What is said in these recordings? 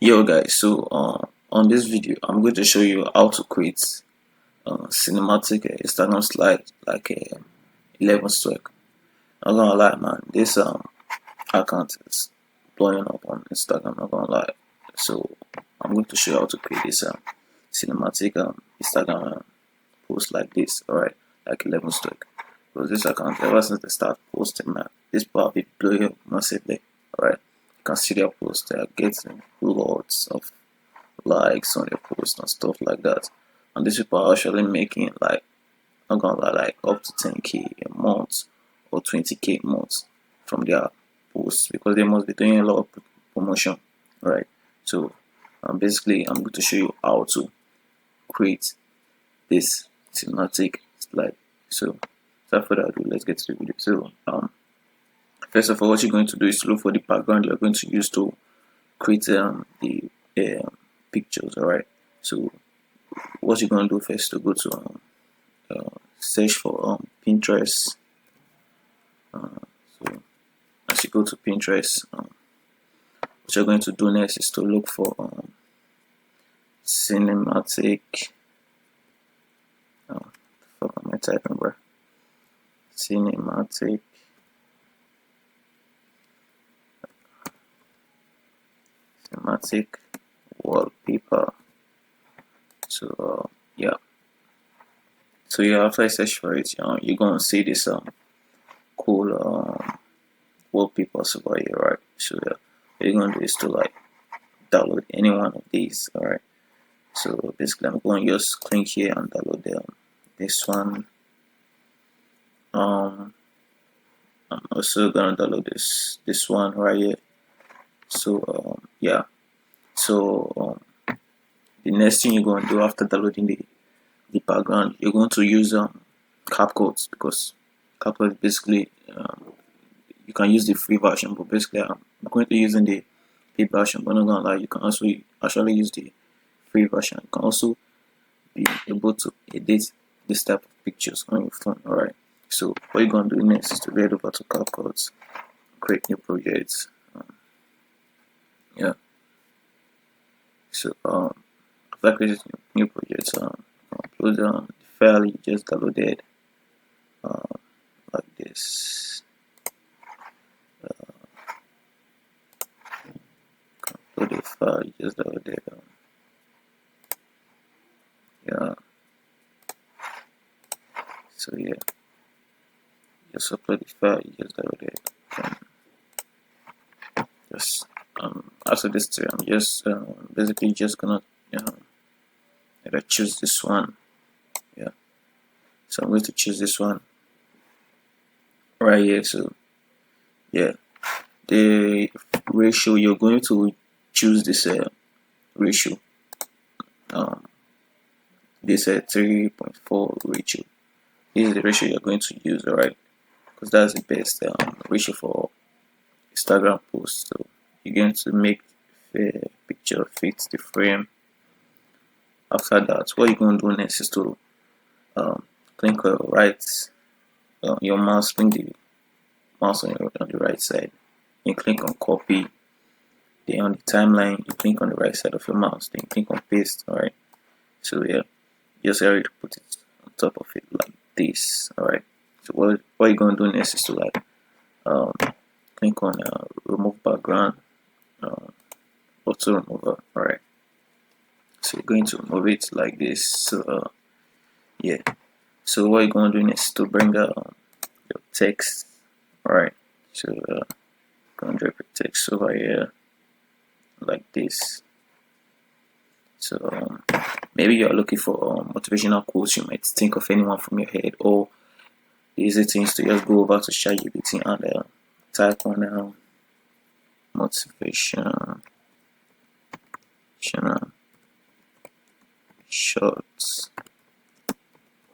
Yo guys, so on this video I'm going to show you how to create cinematic Instagram slide like 11stoic. I'm not gonna lie, man, this account is blowing up on Instagram, not gonna lie. So I'm going to show you how to create this cinematic Instagram post like this, alright, like 11stoic. Because this account, ever since they start posting, man, this part be blowing up massively, alright. You can see their posts, they are getting lots of likes on their posts and stuff like that. And these people are actually making like, I'm gonna lie, like up to 10k a month or 20k a month from their posts because they must be doing a lot of promotion, right? So basically I'm going to show you how to create this cinematic slide. So without further ado, let's get to the video. So first of all, what you're going to do is to look for the background you're going to use to create the pictures. All right, so what you're going to do first to go to search for Pinterest. So as you go to Pinterest, what you're going to do next is to look for cinematic. Fuck am I typing, bro? Cinematic wallpaper. So yeah. So yeah, after I search for it, you're gonna see this cool wallpapers over here, right? So yeah, what you're gonna do is to like download any one of these, alright. So basically I'm going to just click here and download this one. I'm also gonna download this one right here. So yeah, so the next thing you're going to do after downloading the background, you're going to use CapCut, because CapCut basically you can use the free version, but basically I'm going to be using the paid version. But not gonna lie, you can also actually use the free version. You can also be able to edit this type of pictures on your phone. Alright, so what you're gonna do next is to head over to CapCut, create new projects. Yeah, so after creating new projects, upload the file you just downloaded like this. Upload the file you just downloaded. Yeah, so yeah, just upload the file you just downloaded. Just after this too, I'm just basically just gonna choose this one. Yeah, so I'm going to choose this one right here. So yeah, the ratio you're going to choose this ratio, this 3.4 ratio. This is the ratio you're going to use, alright, because that's the best ratio for Instagram posts. So you're going to make the picture fit the frame. After that, what you're going to do next is to click on your mouse, bring the mouse on the right side, you click on copy. Then on the timeline, you click on the right side of your mouse, then you click on paste. Alright, so yeah, just ready to put it on top of it like this. Alright, so what you're going to do next is to like click on remove background, auto remover. Alright, so you're going to remove it like this. So yeah, so what you're going to do next is to bring your text. Alright, so go and drop your text over here like this. So maybe you're looking for motivational quotes. You might think of anyone from your head, or the easy thing is to just go over to ChatGPT and type on motivation shorts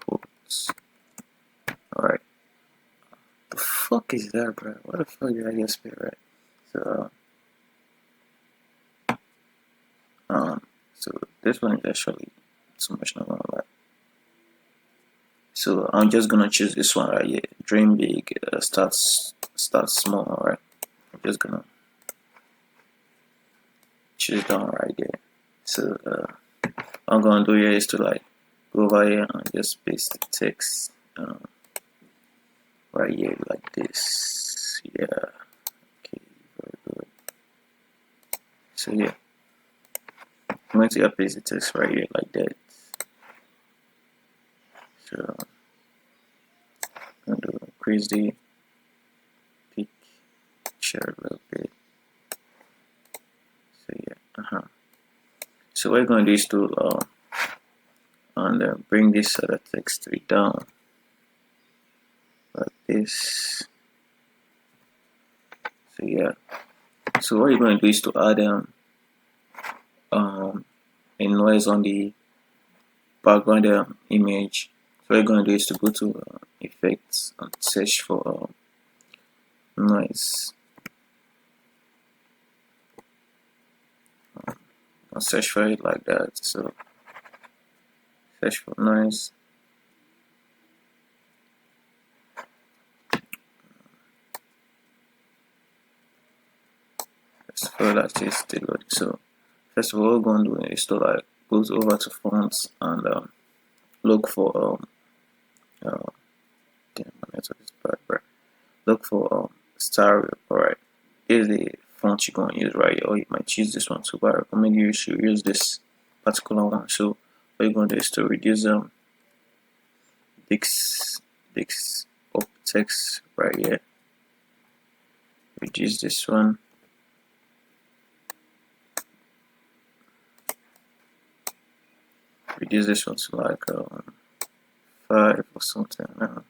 quotes. Alright, the fuck is that, bro? What the fuck did I just spell, right? So this one is actually too much, not gonna lie. So I'm just gonna choose this one right here. Dream big, start small. Alright, I'm just gonna choose she's done right there. So I'm gonna do here is to like go over here and just paste the text right here like this. Yeah, okay, very good. So yeah, I'm going to paste the text right here like that. So I'm going to increase the picture a little bit. So yeah, so what we're going to do is to bring this other text tree down like this. So yeah, so what you're going to do is to add a noise on the background image. So what you're going to do is to go to effects and search for noise. And search for it like that. So search for noise. So that is still good. So first of all, what we're going to do is to like go over to fonts and look for damn, my network is bad, bro. Look for style. Alright, here's the font you're going to use right here, or you might choose this one too, but I recommend you should use this particular one. So what you're going to do is to reduce this up text right here, reduce this one, reduce this one to like 5 or something. God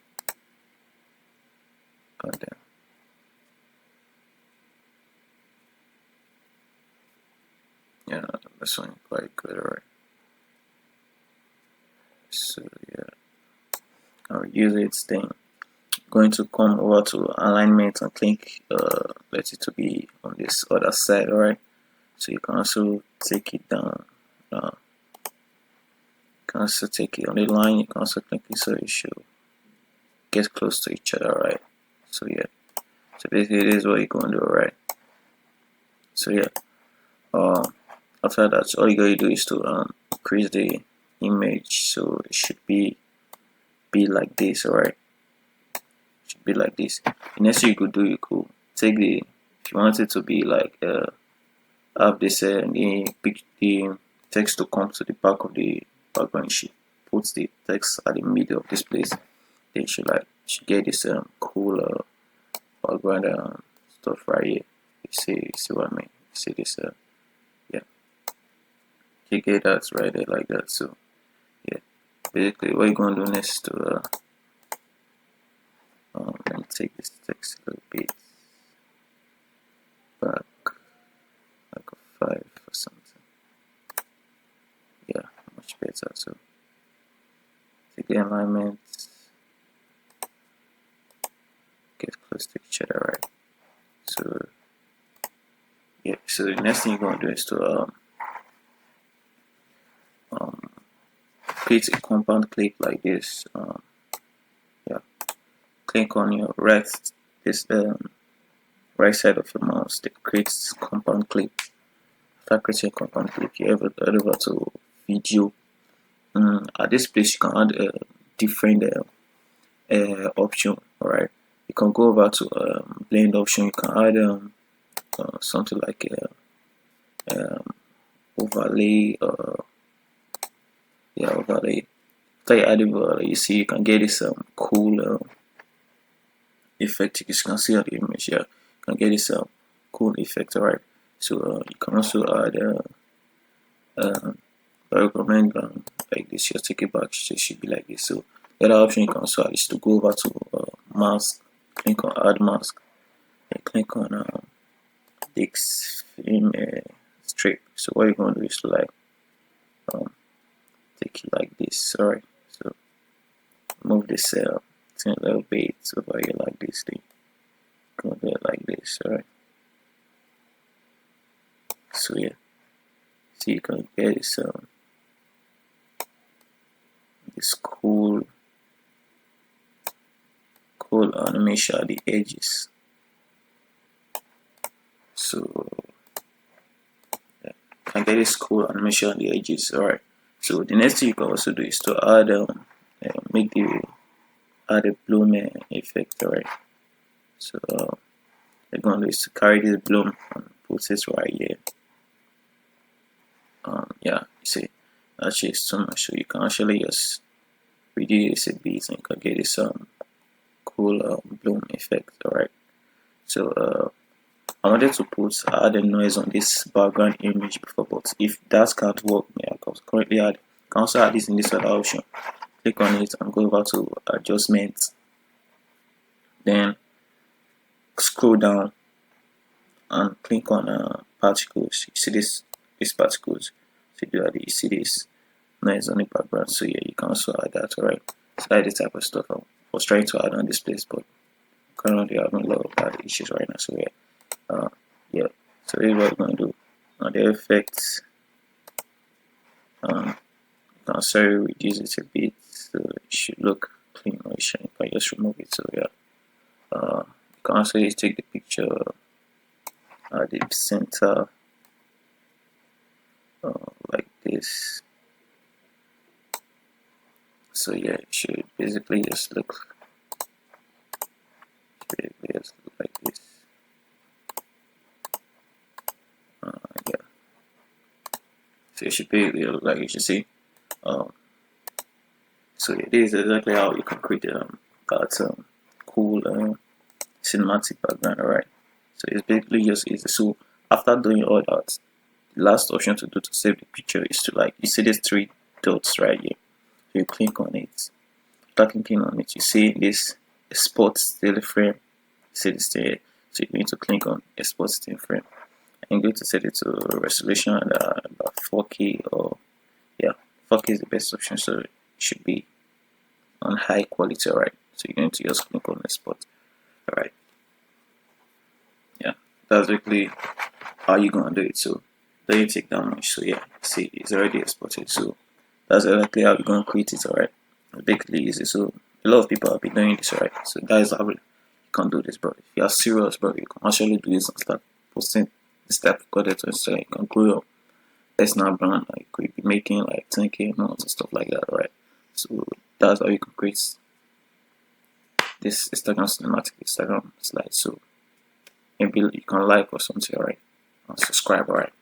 damn. Yeah, this one quite good, alright. So yeah, I'll use its thing. Going to come over to alignment and click let it to be on this other side, alright. So you can also take it down. You can also take it on the line. You can also click it so it should get close to each other, right? So yeah, so basically this is what you're going to do, right? So yeah, after that, all you gotta do is to increase the image, so it should be like this, alright? Should be like this. The next thing you could do, you could take the, if you want it to be like have this the text to come to the back of the background, you should put the text at the middle of this place. Then you should get this cool background stuff right here. You see what I mean? You see this yeah, you get that right there like that. So yeah, basically what you're gonna do next is to let me take this text a little bit back, like a 5 or something. Yeah, much better. So take the alignment, get close to each other, right? So yeah, so the next thing you're gonna do is to create a compound clip like this. Yeah, click on your right right side of your mouse to create compound clip. After creating a compound clip, you head over to video. At this place, you can add a different option. Alright, you can go over to blend option. You can add something like overlay. Yeah, overlay. After you add overlay, you see you can get this cool effect. You can see on the image. Yeah, you can get this cool effect. Alright, so you can also add I recommend like this. Just take it back. It should be like this. So the other option you can also add is to go over to mask, click on add mask, and click on this film strip. So what you're going to do is to like take it like this. Alright, so move this thing a little bit over here like this thing. Go there like this. Alright, so yeah, so you can get this cool animation at the edges. So yeah, can get this cool animation on the edges. Alright, so the next thing you can also do is to add make the add a bloom effect. Alright, so we're going to do is to carry this bloom and put it right here. Yeah, you see, actually it's too much, so you can actually just reduce a bit and you can get this cool bloom effect. Alright, so I wanted to add a noise on this background image before, but if that can't work, yeah, because currently I can also add this in this other option. Click on it and go over to adjustment, then scroll down and click on particles. You see these particles. So you see this noise on the background. So yeah, you can also add that. Alright, so that is the type of stuff I was trying to add on this place, but currently I'm having a lot of bad issues right now. So yeah, so here's what we're going to do. On the effects, you can also reduce it a bit so it should look clean, or you can just remove it. So yeah, you can also just take the picture at the center like this. So yeah, it should basically just look like this. Yeah, so it should basically look like you should see. So yeah, this is exactly how you can create that cool cinematic background. Alright, so it's basically just easy. So after doing all that, the last option to do to save the picture is to, like, you see these three dots right here. You click on it. After clicking on it, you see this export still frame. You see this there. So you need to click on export still frame. I'm going to set it to resolution about 4K, or yeah, 4K is the best option. So it should be on high quality. Alright, so you're going to just click on export. Alright, yeah, that's basically how you're gonna do it. So don't take that much. So yeah, see, it's already exported. So that's exactly how you're gonna create it. Alright, it's basically easy. So a lot of people have been doing this. Alright, so that is how you can do this, bro. If you are serious, bro, you can actually do this and start posting this type of content to Instagram. You can grow your personal brand. Like, you could be making like 10K months and stuff like that. Alright, so that's how you can create this Instagram cinematic Instagram slide. So maybe you can like or something. Alright, and subscribe. Alright.